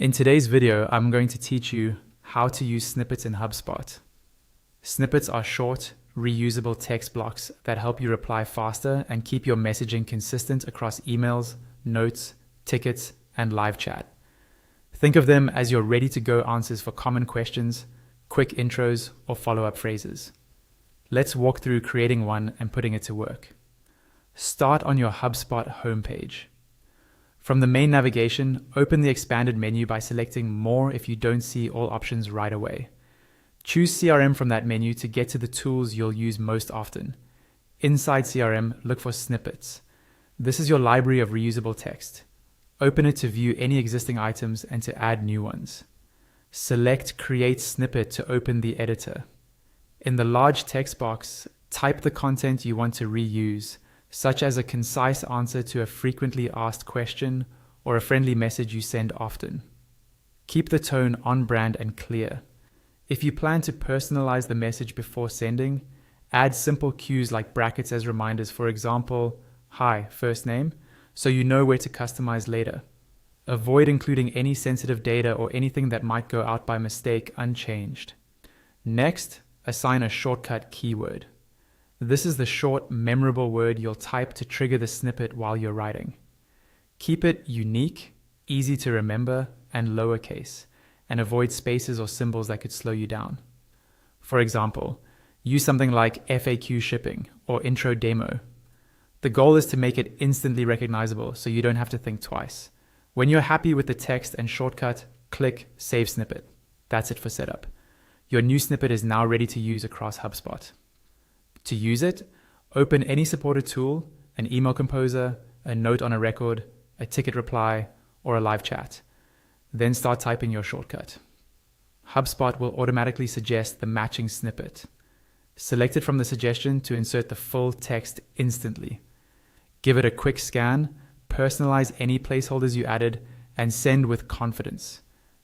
In today's video, I'm going to teach you how to use snippets in HubSpot. Snippets are short, reusable text blocks that help you reply faster and keep your messaging consistent across emails, notes, tickets, and live chat. Think of them as your ready-to-go answers for common questions, quick intros, or follow-up phrases. Let's walk through creating one and putting it to work. Start on your HubSpot homepage. From the main navigation, open the expanded menu by selecting More if you don't see all options right away. Choose CRM from that menu to get to the tools you'll use most often. Inside CRM, look for Snippets. This is your library of reusable text. Open it to view any existing items and to add new ones. Select Create Snippet to open the editor. In the large text box, type the content you want to reuse, such as a concise answer to a frequently asked question or a friendly message you send often. Keep the tone on brand and clear. If you plan to personalize the message before sending, add simple cues like brackets as reminders, for example, "Hi, first name," so you know where to customize later. Avoid including any sensitive data or anything that might go out by mistake unchanged. Next, assign a shortcut keyword. This is the short, memorable word you'll type to trigger the snippet while you're writing. Keep it unique, easy to remember, and lowercase, and avoid spaces or symbols that could slow you down. For example, use something like FAQ shipping or intro demo. The goal is to make it instantly recognizable so you don't have to think twice. When you're happy with the text and shortcut, click Save Snippet. That's it for setup. Your new snippet is now ready to use across HubSpot. To use it, open any supported tool, an email composer, a note on a record, a ticket reply, or a live chat. Then start typing your shortcut. HubSpot will automatically suggest the matching snippet. Select it from the suggestion to insert the full text instantly. Give it a quick scan, personalize any placeholders you added, and send with confidence.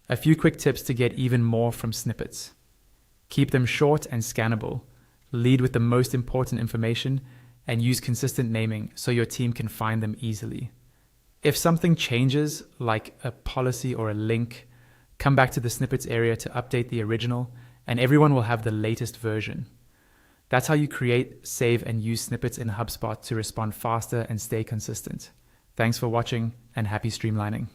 A few quick tips to get even more from snippets. Keep them short and scannable. Lead with the most important information and use consistent naming so your team can find them easily. If something changes, like a policy or a link, come back to the snippets area to update the original, and everyone will have the latest version. That's how you create, save, and use snippets in HubSpot to respond faster and stay consistent. Thanks for watching, and happy streamlining.